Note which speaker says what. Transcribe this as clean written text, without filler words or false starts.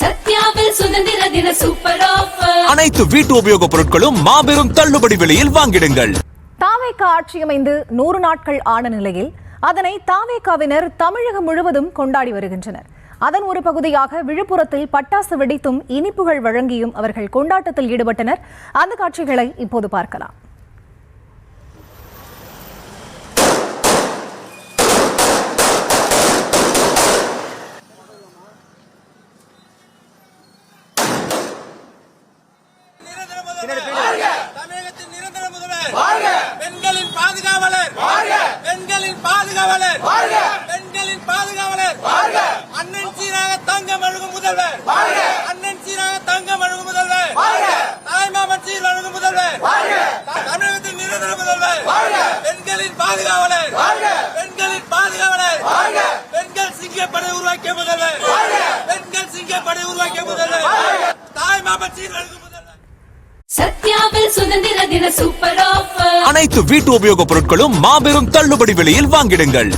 Speaker 1: சத்யாவில் சுதந்திர தின super offer.
Speaker 2: அனைத்து வீட்டு உபயோகப் பொருட்களும் மாபெரும் தள்ளுபடி விலையில் வாங்கிடுங்கள்.
Speaker 3: தாவேக ஆட்சி அமைந்து 100 நாட்கள் ஆன நிலையில் அதனை தாவேகாவினர் தமிழகம் முழுவதும் கொண்டாடி வருகின்றனர். அதன் ஒரு பகுதியாக விழுப்புரத்தில் பட்டாசு வெடித்தும் இனிப்புகள் வழங்கியும் அவர்கள் கொண்டாட்டத்தில் ஈடுபட்டனர். அந்த காட்சிகளை இப்போது பார்க்கலாம்.
Speaker 4: தமிழகத்தின் நிரந்தர முதல்வர், பெண்களின் பாதுகாவலர், பெண்களின் பாதுகாவலர், பெண்களின் பாதுகாவலர், அண்ணன் சீராக தங்கம் வழங்கும் முதல்வர், அண்ணன் சீராக தங்கம் வழங்கும் முதல்வர், தாய்மாமன் சீர் வழங்கும் முதல்வர், தமிழகத்தின் நிரந்தர முதல்வர், பெண்களின் பாதுகாவலர், பெண்களின் பாதுகாவலர், பெண்கள் சிங்கப்படை உருவாக்கிய முதல்வர், பெண்கள் சிங்கப்படை உருவாக்கிய முதல்வர், தாய்மாமன் சீர் வழங்கும் முதல்வர்.
Speaker 1: சத்யாவில் சுதந்திர தின சூப்பர் ஆஃபர்.
Speaker 2: அனைத்து வீட்டு உபயோகப் பொருட்களும் மாபெரும் தள்ளுபடி விலையில் வாங்கிடுங்கள்.